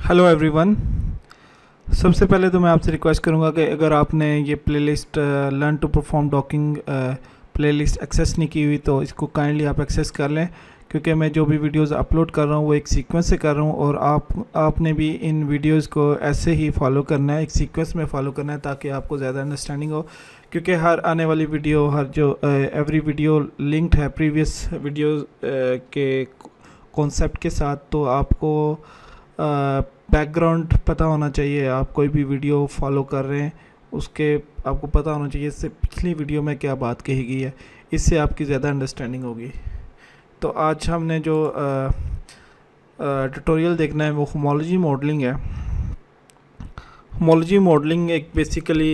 Hello everyone. सबसे पहले तो मैं आपसे रिक्वेस्ट करूंगा कि अगर आपने ये playlist learn to perform docking playlist access नहीं की हुई तो इसको काइंडली आप एक्सेस कर लें, क्योंकि मैं जो भी वीडियोस अपलोड कर रहा हूँ वो एक सीक्वेंस से कर रहा हूँ और आपने भी इन वीडियोस को ऐसे ही फॉलो करना है, एक सीक्वेंस में फॉलो करना है ताकि आपको ज़्यादा अंडरस्टैंडिंग हो। क्योंकि हर आने वाली वीडियो, हर जो एवरी वीडियो लिंक्ड है प्रीवियस वीडियो के कॉन्सेप्ट के साथ, तो आपको बैकग्राउंड पता होना चाहिए। आप कोई भी वीडियो फॉलो कर रहे हैं उसके आपको पता होना चाहिए इससे पिछली वीडियो में क्या बात कही गई है, इससे आपकी ज़्यादा अंडरस्टैंडिंग होगी। तो आज हमने जो ट्यूटोरियल देखना है वो होमोलॉजी मॉडलिंग है। होमोलॉजी मॉडलिंग एक बेसिकली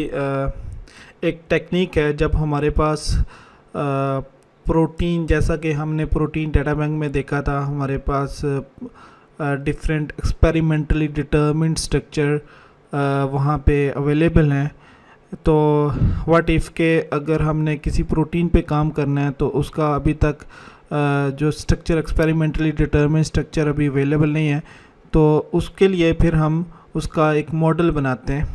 एक टेक्निक है जब हमारे पास प्रोटीन, जैसा कि हमने प्रोटीन डाटा बैंक में देखा था, हमारे पास डिफरेंट एक्सपेरिमेंटली डिटर्मिन्ड स्ट्रक्चर वहाँ पे अवेलेबल हैं। तो व्हाट इफ़ के अगर हमने किसी प्रोटीन पे काम करना है तो उसका अभी तक जो स्ट्रक्चर एक्सपेरिमेंटली डिटर्मिन्ड स्ट्रक्चर अभी अवेलेबल नहीं है, तो उसके लिए फिर हम उसका एक मॉडल बनाते हैं।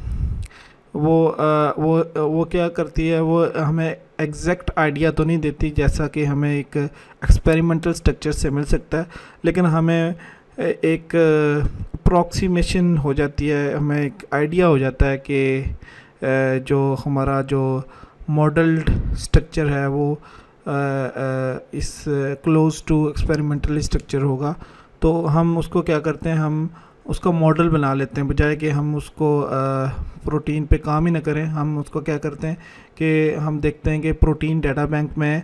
वो क्या करती है, वो हमें एग्जैक्ट आइडिया तो नहीं देती जैसा कि हमें एक एक्सपेरिमेंटल स्ट्रक्चर से मिल सकता है, लेकिन हमें एक अप्रॉक्सीमेशन हो जाती है, हमें एक आइडिया हो जाता है कि जो हमारा जो मॉडल्ड स्ट्रक्चर है वो इस क्लोज टू एक्सपेरिमेंटल स्ट्रक्चर होगा। तो हम उसको क्या करते हैं, हम उसका मॉडल बना लेते हैं, बजाय कि हम उसको प्रोटीन पे काम ही ना करें। हम उसको क्या करते हैं कि हम देखते हैं कि प्रोटीन डाटा बैंक में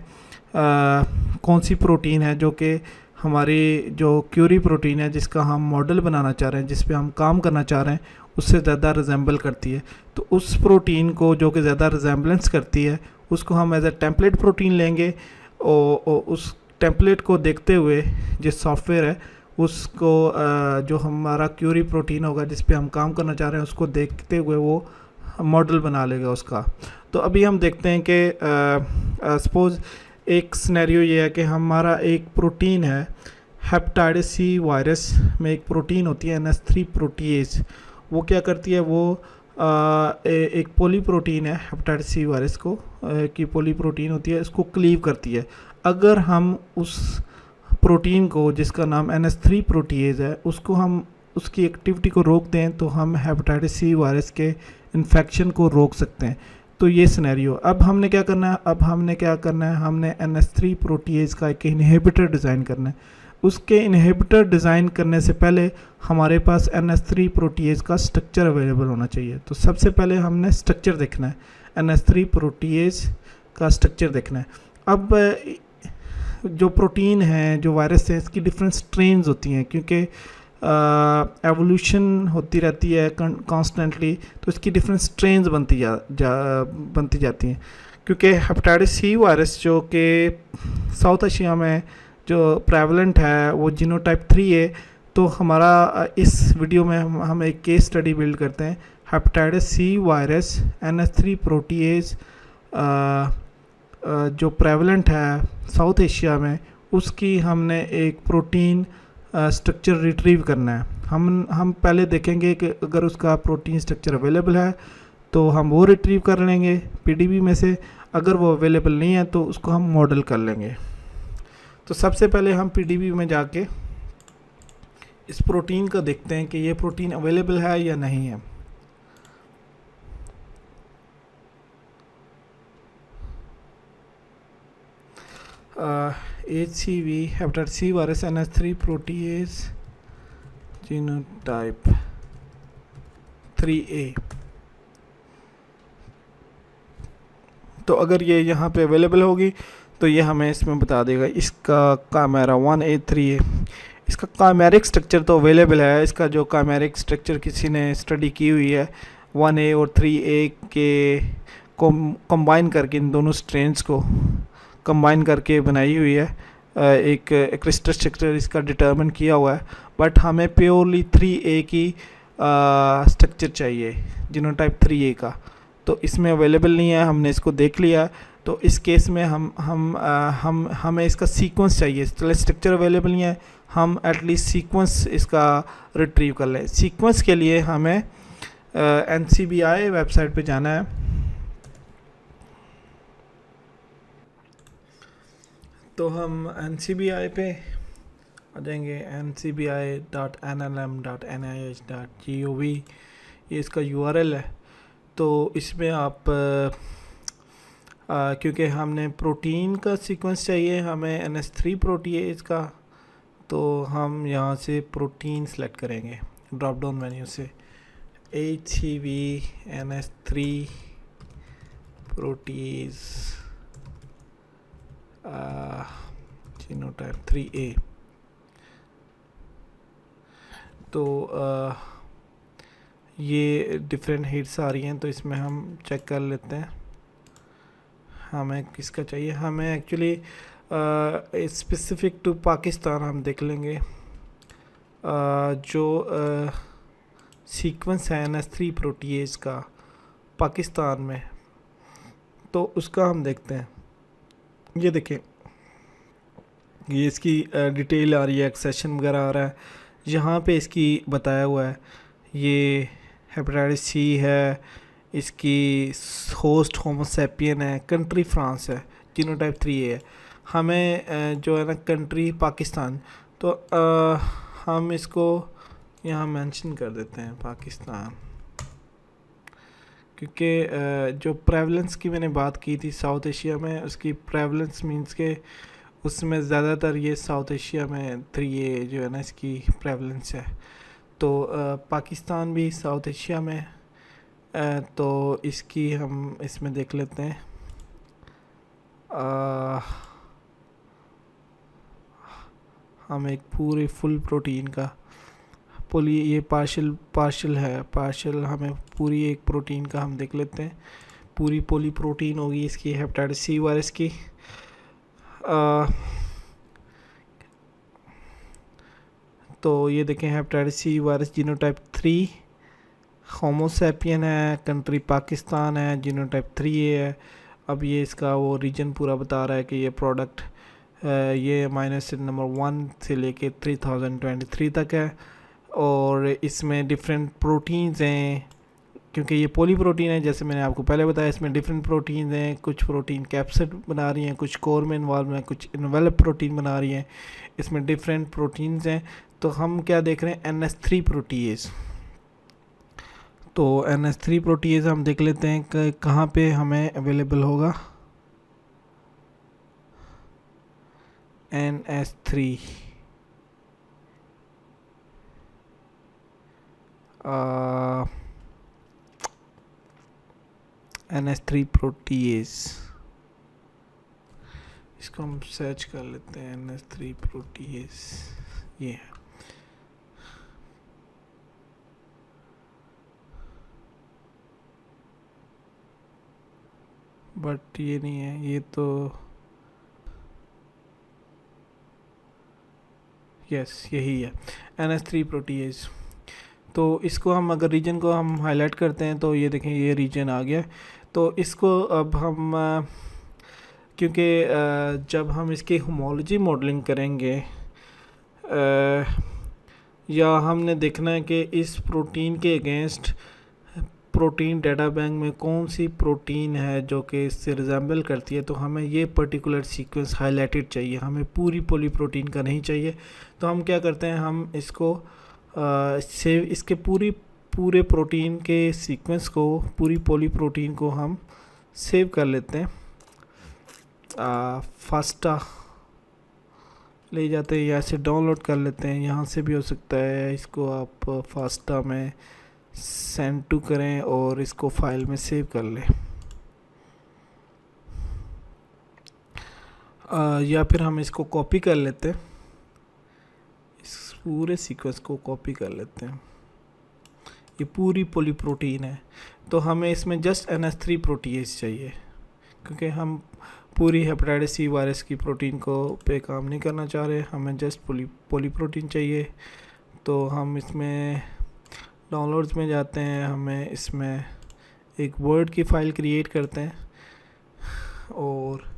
कौन सी प्रोटीन है जो कि हमारी जो क्यूरी प्रोटीन है जिसका हम मॉडल बनाना चाह रहे हैं, जिस पे हम काम करना चाह रहे हैं, उससे ज़्यादा रिजेंबल करती है। तो उस प्रोटीन को जो कि ज़्यादा रिजेंबलेंस करती है उसको हम एज ए टेम्पलेट प्रोटीन लेंगे और उस टेम्पलेट को देखते हुए जिस सॉफ्टवेयर है उसको जो हमारा क्यूरी प्रोटीन होगा जिस पे हम काम करना चाह रहे हैं उसको देखते हुए वो मॉडल बना लेगा उसका। तो अभी हम देखते हैं कि सपोज़ एक सिनेरियो ये है कि हमारा एक प्रोटीन है, हेपेटाइटिस सी वायरस में एक प्रोटीन होती है NH3 प्रोटीएज। वो क्या करती है, वो एक पोली प्रोटीन है, हेपेटाइटिस सी वायरस को की पोली प्रोटीन होती है, इसको क्लीव करती है। अगर हम उस प्रोटीन को जिसका नाम NH3 प्रोटीएज है उसको हम उसकी एक्टिविटी को रोक दें तो हम हेपेटाइटिस सी वायरस के इन्फेक्शन को रोक सकते हैं। तो ये सिनेरियो। अब हमने क्या करना है, हमने NH3 प्रोटीएज का एक इनहिबिटर डिज़ाइन करना है। उसके इनहिबिटर डिज़ाइन करने से पहले हमारे पास NH3 प्रोटीएज का स्ट्रक्चर अवेलेबल होना चाहिए। तो सबसे पहले हमने स्ट्रक्चर देखना है, NH3 प्रोटीएज का स्ट्रक्चर देखना है। अब जो प्रोटीन है, जो वायरस है, इसकी डिफरेंट स्ट्रेन्स होती हैं, क्योंकि एवोल्यूशन होती रहती है कॉन्स्टेंटली, तो इसकी डिफरेंट स्ट्रेन्स बनती जाती हैं। क्योंकि हेपेटाइटिस सी वायरस जो कि साउथ एशिया में जो प्रेवलेंट है वो जीनोटाइप 3 है। तो हमारा इस वीडियो में हम एक केस स्टडी बिल्ड करते हैं, hepatitis C virus NH3 protease जो प्रेवलेंट है साउथ एशिया में, उसकी हमने एक प्रोटीन स्ट्रक्चर रिट्रीव करना है। हम पहले देखेंगे कि अगर उसका प्रोटीन स्ट्रक्चर अवेलेबल है तो हम वो रिट्रीव कर लेंगे PDB में से, अगर वो अवेलेबल नहीं है तो उसको हम मॉडल कर लेंगे। तो सबसे पहले हम PDB में जाके इस प्रोटीन को देखते हैं कि ये प्रोटीन अवेलेबल है या नहीं है। HCV hepatitis C virus NH3 protease genotype 3A। तो अगर ये यहाँ पे अवेलेबल होगी तो ये हमें इसमें बता देगा। इसका कामेरा 1A3A, इसका कामेरिक स्ट्रक्चर तो अवेलेबल है। इसका जो कामेरिक स्ट्रक्चर किसी ने स्टडी की हुई है 1A और 3A के कंबाइन करके, इन दोनों स्ट्रेन्स को कंबाइन करके बनाई हुई है, एक क्रिस्टल स्ट्रक्चर इसका डिटरमिन किया हुआ है। बट हमें प्योरली 3A की स्ट्रक्चर चाहिए, जीनोटाइप 3A का, तो इसमें अवेलेबल नहीं है। हमने इसको देख लिया। तो इस केस में हमें इसका सीक्वेंस चाहिए। चले स्ट्रक्चर अवेलेबल नहीं है, हम एटलीस्ट सीक्वेंस इसका रिट्रीव कर लें। सीक्वेंस के लिए हमें NCBI वेबसाइट पे जाना है। तो हम NCBI पे आ जाएंगे, ncbi.nlm.nih.gov, ये इसका URL है। तो इसमें आप क्योंकि हमने प्रोटीन का सीक्वेंस चाहिए हमें NH3 प्रोटीएज का, तो हम यहाँ से प्रोटीन सेलेक्ट करेंगे ड्रॉप डाउन मेन्यू से, HCV NH3 proteases genotype 3A। तो ये डिफरेंट हिट्स आ रही हैं, तो इसमें हम चेक कर लेते हैं हमें किसका चाहिए। हमें एक्चुअली स्पेसिफिक टू पाकिस्तान हम देख लेंगे जो सीक्वेंस है NH3 प्रोटीएज का पाकिस्तान में, तो उसका हम देखते हैं। ये देखें, ये इसकी डिटेल आ रही है, एक्सेशन वगैरह आ रहा है, यहाँ पे इसकी बताया हुआ है। ये हेपेटाइटिस C है, इसकी होस्ट होमोसेपियन है, कंट्री फ्रांस है, जीनोटाइप 3A है। हमें जो है ना कंट्री पाकिस्तान, तो हम इसको यहाँ मेंशन कर देते हैं पाकिस्तान, क्योंकि जो प्रेवलेंस की मैंने बात की थी साउथ एशिया में, उसकी प्रेवलेंस मींस के उसमें ज़्यादातर ये साउथ एशिया में 3A जो है ना इसकी प्रेवलेंस है। तो पाकिस्तान भी साउथ एशिया में, तो इसकी हम इसमें देख लेते हैं। हम एक पूरे फुल प्रोटीन का ये पार्शियल है, पार्शियल हमें पूरी एक प्रोटीन का हम देख लेते हैं। पूरी पोली प्रोटीन होगी इसकी हेपेटाइटिस C वायरस की। तो ये देखें, hepatitis C virus genotype 3 Homo sapien है, कंट्री पाकिस्तान है, जीनोटाइप 3A है। अब ये इसका वो रीजन पूरा बता रहा है कि ये प्रोडक्ट ये माइनस नंबर 1 से लेके 3023 तक है, और इसमें डिफरेंट प्रोटीन्स हैं, क्योंकि ये पोली प्रोटीन है जैसे मैंने आपको पहले बताया। इसमें डिफरेंट प्रोटीन्स हैं, कुछ प्रोटीन कैप्सिड बना रही हैं, कुछ कोर में इन्वॉल्व हैं, कुछ इन्वेलप प्रोटीन बना रही हैं। इसमें डिफरेंट प्रोटीन्स हैं। तो हम क्या देख रहे हैं, NH3 प्रोटीएज। तो NH3 प्रोटीएज हम देख लेते हैं कि कहाँ पे हमें अवेलेबल होगा। NH3 NH3 प्रोटीएज, इसको हम सर्च कर लेते हैं। NH3 प्रोटीएज ये है। बट ये नहीं है, ये तो यस यही है NH3 प्रोटीएज। तो इसको हम अगर रीजन को हम हाईलाइट करते हैं तो ये देखें, ये रीजन आ गया। तो इसको अब हम क्योंकि जब हम इसकी होमोलॉजी मॉडलिंग करेंगे या हमने देखना है कि इस प्रोटीन के अगेंस्ट प्रोटीन डाटा बैंक में कौन सी प्रोटीन है जो कि इससे रिजेंबल करती है, तो हमें ये पर्टिकुलर सीक्वेंस हाईलाइटेड चाहिए, हमें पूरी पोली प्रोटीन का नहीं चाहिए। तो हम क्या करते हैं, हम इसको सेव इसके पूरे प्रोटीन के सीक्वेंस को, पूरी पोली प्रोटीन को हम सेव कर लेते हैं। फास्टा ले जाते हैं, यहाँ से डाउनलोड कर लेते हैं, यहाँ से भी हो सकता है। इसको आप फास्टा में सेंड टू करें और इसको फाइल में सेव कर लें, या फिर हम इसको कॉपी कर लेते हैं, इस पूरे सीक्वेंस को कॉपी कर लेते हैं। ये पूरी पोली प्रोटीन है, तो हमें इसमें जस्ट NH3 प्रोटीएज चाहिए, क्योंकि हम पूरी हेपेटाइटिस C वायरस की प्रोटीन को पे काम नहीं करना चाह रहे, हमें जस्ट पोली प्रोटीन चाहिए। तो हम इसमें डाउनलोड्स में जाते हैं, हमें इसमें एक वर्ड की फ़ाइल क्रिएट करते हैं और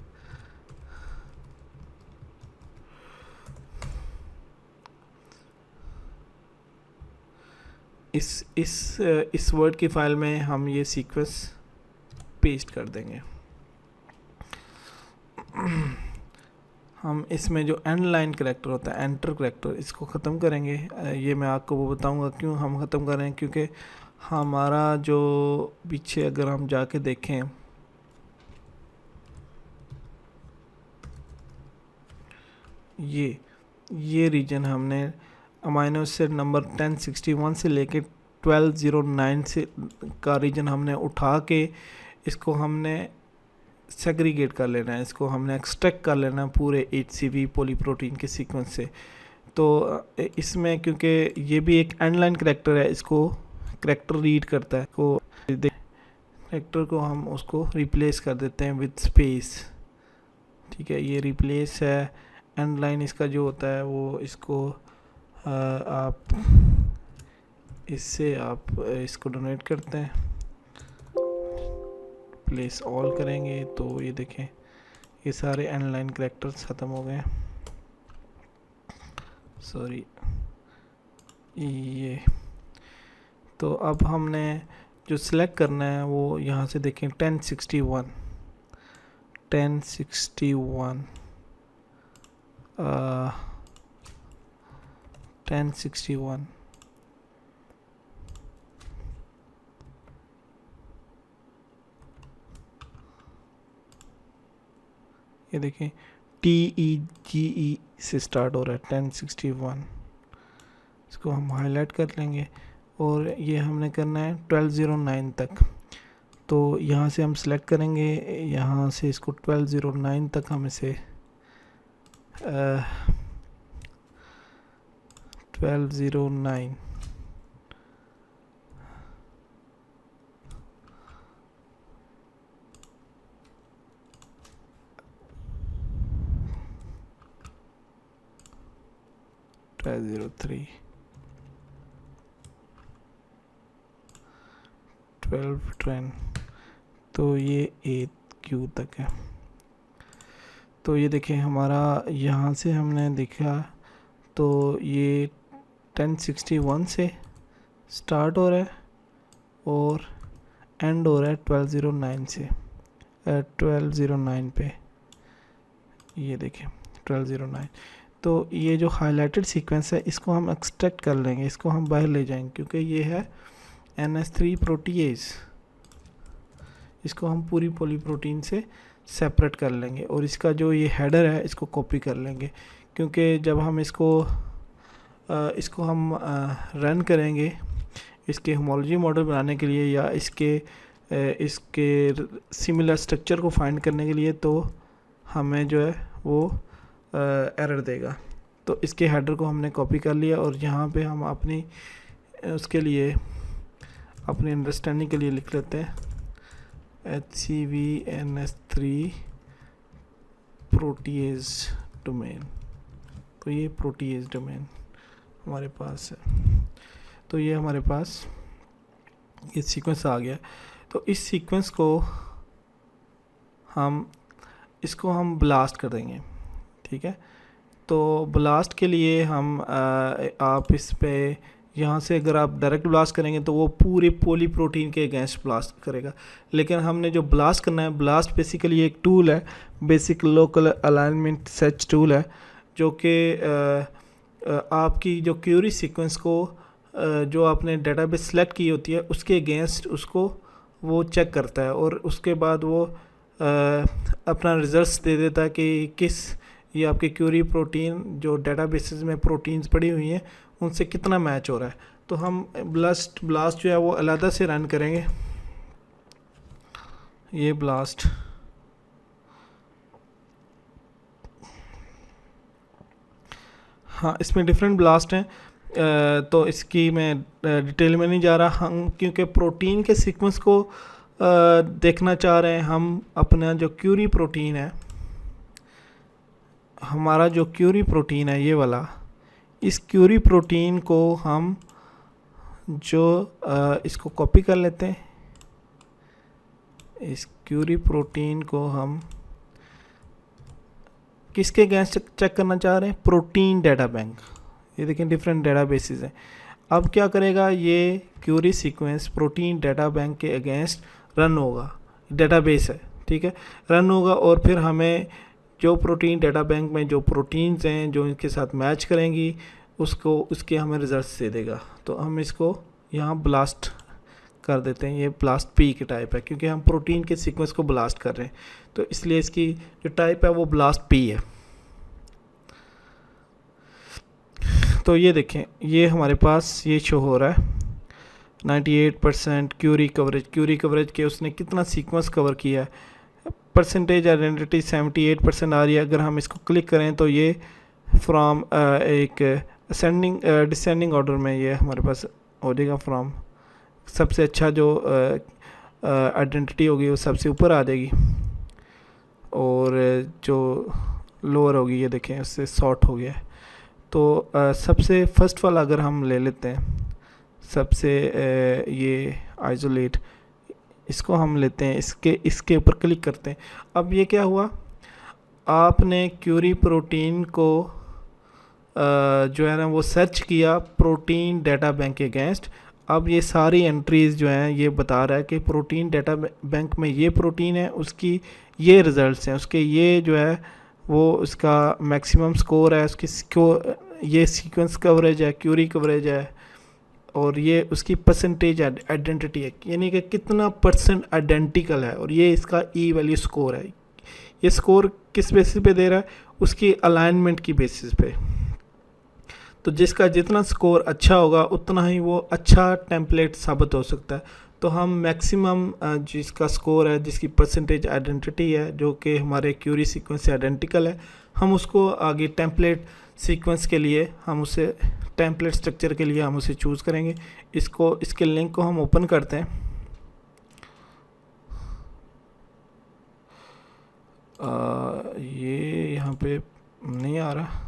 इस वर्ड की फाइल में हम ये सीक्वेंस पेस्ट कर देंगे। हम इसमें जो एंड लाइन करैक्टर होता है, एंटर करैक्टर, इसको ख़त्म करेंगे। ये मैं आपको वो बताऊंगा क्यों हम ख़त्म कर रहे हैं, क्योंकि हमारा जो पीछे अगर हम जाके देखें, ये रीजन हमने अमाइनो एसिड नंबर 1061 से लेके 1209 से का रीजन हमने उठा के इसको हमने सेग्रीगेट कर लेना है, इसको हमने एक्सट्रैक्ट कर लेना है पूरे HCV पॉलीप्रोटीन के सीक्वेंस से। तो इसमें क्योंकि ये भी एक एंडलाइन करैक्टर है, इसको करैक्टर रीड करता है, को करैक्टर को हम उसको रिप्लेस कर देते हैं विद स्पेस। ठीक है, ये रिप्लेस है। एंड लाइन इसका जो होता है वो इसको आप इससे आप इसको डोनेट करते हैं, प्लेस ऑल करेंगे तो ये देखें ये सारे एंड लाइन करैक्टर्स ख़त्म हो गए। सॉरी, ये तो अब हमने जो सिलेक्ट करना है वो यहाँ से देखें 1061 1061 ये देखें TEGE से स्टार्ट हो रहा है 1061। इसको हम हाईलाइट कर लेंगे और ये हमने करना है 1209 तक। तो यहाँ से हम सिलेक्ट करेंगे, यहाँ से इसको 1209 तक हम इसे 1209 1203 1210 तो ये 8Q तक है। तो ये देखें हमारा यहाँ से हमने देखा तो ये 1061 से स्टार्ट हो रहा है और एंड हो रहा है 1209 से 1209 पे। ये देखें 1209। तो ये जो हाईलाइटेड सीक्वेंस है इसको हम एक्सट्रैक्ट कर लेंगे, इसको हम बाहर ले जाएंगे क्योंकि ये है NS3 प्रोटीएज। इसको हम पूरी पॉलीप्रोटीन से सेपरेट कर लेंगे और इसका जो ये हेडर है इसको कॉपी कर लेंगे, क्योंकि जब हम इसको हम रन करेंगे इसके होमोलॉजी मॉडल बनाने के लिए या इसके सिमिलर स्ट्रक्चर को फाइंड करने के लिए, तो हमें जो है वो एरर देगा। तो इसके हेडर को हमने कॉपी कर लिया और यहाँ पे हम अपनी उसके लिए अपनी अंडरस्टैंडिंग के लिए लिख लेते हैं HCV NS3 प्रोटीएज डोमेन। तो ये प्रोटीएज डोमेन हमारे पास है। तो ये हमारे पास ये सीक्वेंस आ गया। तो इस सीक्वेंस को हम ब्लास्ट कर देंगे। ठीक है, तो ब्लास्ट के लिए हम आप इस पे यहाँ से अगर आप डायरेक्ट ब्लास्ट करेंगे तो वो पूरे पॉलीप्रोटीन के अगेंस्ट ब्लास्ट करेगा, लेकिन हमने जो ब्लास्ट करना है, ब्लास्ट बेसिकली एक टूल है, basic local alignment search tool है, जो कि आपकी जो क्यूरी सीक्वेंस को जो आपने डेटाबेस सेलेक्ट की होती है उसके अगेंस्ट उसको वो चेक करता है और उसके बाद वो अपना रिजल्ट्स दे देता है कि ये आपके क्यूरी प्रोटीन जो डेटाबेसेस में प्रोटीन्स पड़ी हुई हैं उनसे कितना मैच हो रहा है। तो हम ब्लास्ट जो है वो अलग से रन करेंगे। ये ब्लास्ट हाँ, इसमें डिफरेंट ब्लास्ट हैं, तो इसकी मैं डिटेल में नहीं जा रहा। हम क्योंकि प्रोटीन के सीक्वेंस को देखना चाह रहे हैं, हम अपना जो क्यूरी प्रोटीन है, हमारा जो क्यूरी प्रोटीन है ये वाला, इस क्यूरी प्रोटीन को हम इसको कॉपी कर लेते हैं। इस क्यूरी प्रोटीन को हम किसके अगेंस्ट चेक करना चाह रहे हैं? Protein data bank. ये देखें डिफरेंट डेटा बेसिस हैं। अब क्या करेगा, ये query sequence protein data bank के अगेंस्ट रन होगा, डेटाबेस है, ठीक है, रन होगा, और फिर हमें जो प्रोटीन डाटा बैंक में जो प्रोटीन्स हैं जो इनके साथ मैच करेंगी उसको उसके हमें रिजल्ट्स दे देगा। तो हम इसको यहाँ ब्लास्ट कर देते हैं, ये ब्लास्ट पी की टाइप है क्योंकि हम प्रोटीन के सीक्वेंस को ब्लास्ट कर रहे हैं, तो इसलिए इसकी जो टाइप है वो ब्लास्ट पी है। तो ये देखें, ये हमारे पास ये शो हो रहा है 98% क्यूरी कवरेज के उसने कितना सीक्वेंस कवर किया है। परसेंटेज आइडेंटिटी 78% आ रही है। अगर हम इसको क्लिक करें तो ये फ्रॉम एक असेंडिंग डिसेंडिंग ऑर्डर में ये हमारे पास हो जाएगा, फ्रॉम सबसे अच्छा जो आइडेंटिटी होगी वो सबसे ऊपर आ जाएगी, और जो लोअर होगी ये देखें उससे शॉर्ट हो गया है। तो सबसे फर्स्ट वाला अगर हम ले लेते हैं, सबसे ये आइसोलेट, इसको हम लेते हैं, इसके ऊपर क्लिक करते हैं। अब ये क्या हुआ, आपने क्यूरी प्रोटीन को जो है ना वो सर्च किया प्रोटीन डाटा बैंक के अगेंस्ट। अब ये सारी एंट्रीज़ जो हैं ये बता रहा है कि प्रोटीन डाटा बैंक में ये प्रोटीन है, उसकी ये रिज़ल्ट्स हैं, उसके ये जो है वो उसका मैक्सिमम स्कोर है, उसकी ये सीक्वेंस कवरेज है, क्यूरी कवरेज है, और ये उसकी परसेंटेज आइडेंटिटी है, यानी कि कितना परसेंट आइडेंटिकल है, और ये इसका ई वैल्यू स्कोर है। ये स्कोर किस बेसिस पे दे रहा है, उसकी अलाइनमेंट की बेसिस पे। तो जिसका जितना स्कोर अच्छा होगा उतना ही वो अच्छा टेम्पलेट साबित हो सकता है। तो हम मैक्सिमम जिसका स्कोर है, जिसकी परसेंटेज आइडेंटिटी है, जो कि हमारे क्यूरी सीक्वेंस से आइडेंटिकल है, हम उसको आगे टेम्पलेट सीक्वेंस के लिए हम उसे टेम्पलेट स्ट्रक्चर के लिए हम उसे चूज़ करेंगे। इसके लिंक को हम ओपन करते हैं। ये यहाँ पे नहीं आ रहा,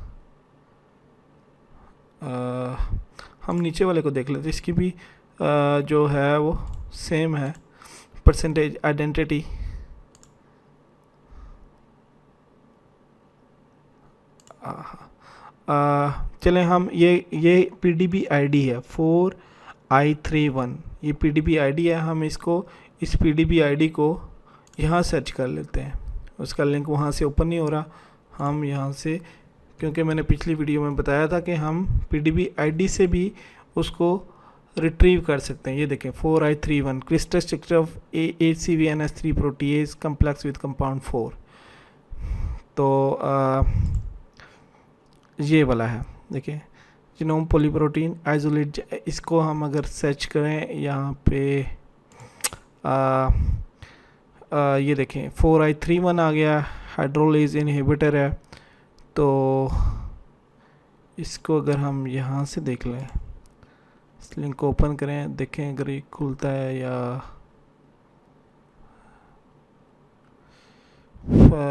हम नीचे वाले को देख लेते हैं। इसकी भी जो है वो सेम है, परसेंटेज आइडेंटिटी। चलें हम ये PDB ID है 4I31, ये PDB ID है। हम इसको इस PDB ID को यहाँ सर्च कर लेते हैं। उसका लिंक वहाँ से ओपन नहीं हो रहा, हम यहाँ से, क्योंकि मैंने पिछली वीडियो में बताया था कि हम PDB ID से भी उसको रिट्रीव कर सकते हैं। ये देखें 4I31 crystal structure of ACVNS3 protease complex with compound 4। तो ये वाला है, देखिए जीनोम पॉलीप्रोटीन आइसोलेट। इसको हम अगर सर्च करें यहाँ पे ये देखें 4I31 आ गया, हाइड्रोलेज इनहिबिटर है। तो इसको अगर हम यहाँ से देख लें, इस लिंक को ओपन करें, देखें अगर ये खुलता है या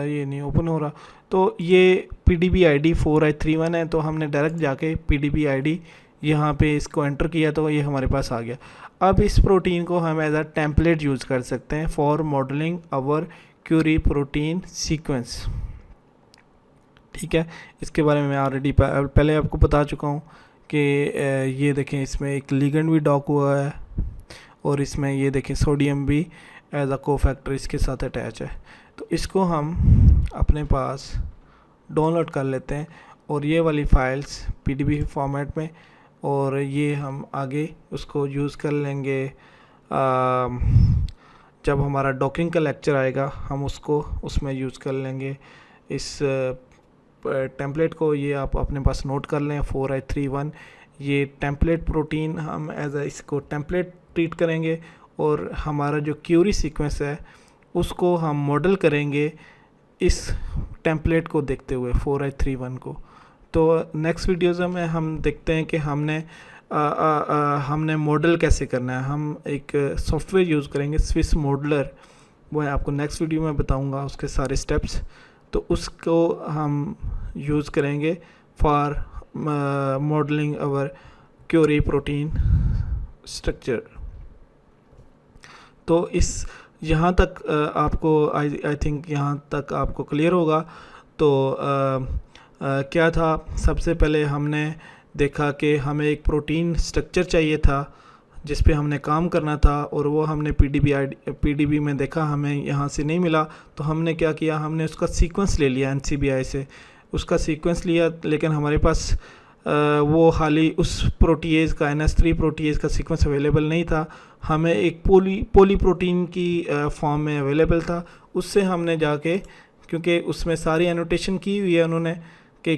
ये नहीं ओपन हो रहा। तो ये PDB ID 4I31 है। तो हमने डायरेक्ट जाके PDB ID यहाँ पे इसको एंटर किया तो ये हमारे पास आ गया। अब इस प्रोटीन को हम एज अ टेम्पलेट यूज़ कर सकते हैं for modelling our query protein sequence, ठीक है। इसके बारे में मैं ऑलरेडी पहले आपको बता चुका हूँ कि ये देखें इसमें एक लिगेंड भी डॉक हुआ है, और इसमें ये देखें सोडियम भी एज अ कोफैक्टर इसके साथ अटैच है। तो इसको हम अपने पास डाउनलोड कर लेते हैं, और ये वाली फाइल्स PDB फॉर्मेट में, और ये हम आगे उसको यूज़ कर लेंगे जब हमारा डॉकिंग का लेक्चर आएगा, हम उसको उसमें यूज़ कर लेंगे इस टेम्पलेट को। ये आप अपने पास नोट कर लें 4I31, ये टेम्पलेट प्रोटीन हम एज इसको टेम्पलेट ट्रीट करेंगे, और हमारा जो क्यूरी सीक्वेंस है उसको हम मॉडल करेंगे इस टेम्पलेट को देखते हुए 4I31 को। तो नेक्स्ट वीडियोज़ में हम देखते हैं कि हमने मॉडल कैसे करना है। हम एक सॉफ्टवेयर यूज़ करेंगे स्विस मॉडलर, वो है आपको नेक्स्ट वीडियो में बताऊंगा उसके सारे स्टेप्स। तो उसको हम यूज़ करेंगे for modelling our query protein structure. तो इस यहाँ तक आपको आई थिंक यहाँ तक आपको क्लियर होगा। तो क्या था, सबसे पहले हमने देखा कि हमें एक प्रोटीन स्ट्रक्चर चाहिए था जिस पे हमने काम करना था, और वो हमने पीडीबी में देखा, हमें यहाँ से नहीं मिला। तो हमने क्या किया, हमने उसका सीक्वेंस ले लिया NCBI से, उसका सीक्वेंस लिया, लेकिन हमारे पास वो हाली उस प्रोटीएज का NS3 प्रोटीएज का सीक्वेंस अवेलेबल नहीं था। हमें एक पोली प्रोटीन की फॉर्म में अवेलेबल था। उससे हमने जाके, क्योंकि उसमें सारी एनोटेशन की हुई है उन्होंने कि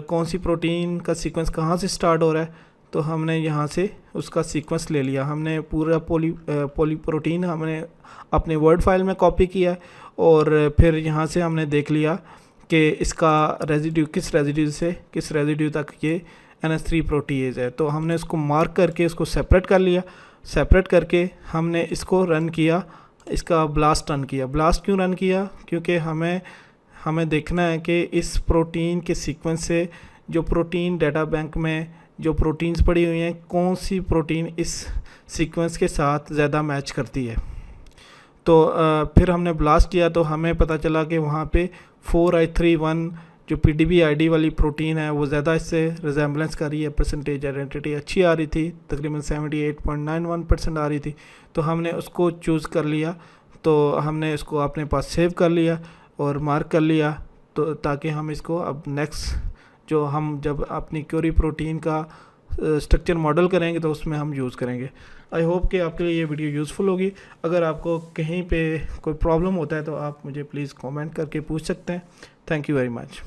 कौन सी प्रोटीन का सीक्वेंस कहाँ से स्टार्ट हो रहा है, तो हमने यहाँ से उसका सीक्वेंस ले लिया। हमने पूरा पोली प्रोटीन हमने अपने वर्ड फाइल में कॉपी किया, और फिर यहाँ से हमने देख लिया कि इसका रेजिड्यू किस रेजिड्यू तक ये NS3 प्रोटीएज है। तो हमने इसको मार्क करके इसको सेपरेट कर लिया। सेपरेट करके हमने इसको रन किया, इसका ब्लास्ट रन किया। ब्लास्ट क्यों रन किया, क्योंकि हमें देखना है कि इस प्रोटीन के सीक्वेंस से जो प्रोटीन डाटा बैंक में जो प्रोटीन्स पड़ी हुई हैं, कौन सी प्रोटीन इस सीक्वेंस के साथ ज़्यादा मैच करती है। तो फिर हमने ब्लास्ट किया तो हमें पता चला कि वहाँ पे 4i31 जो PDB ID वाली प्रोटीन है वो ज़्यादा इससे रिजेंबलेंस कर रही है। परसेंटेज आइडेंटिटी अच्छी आ रही थी, तकरीबन 78.91% आ रही थी। तो हमने उसको चूज़ कर लिया, तो हमने इसको अपने पास सेव कर लिया और मार्क कर लिया, तो ताकि हम इसको अब नेक्स्ट जो हम जब अपनी क्यूरी प्रोटीन का स्ट्रक्चर मॉडल करेंगे तो उसमें हम यूज़ करेंगे। आई होप कि आपके लिए ये वीडियो यूज़फुल होगी। अगर आपको कहीं पे कोई प्रॉब्लम होता है तो आप मुझे प्लीज़ कमेंट करके पूछ सकते हैं। Thank you very much.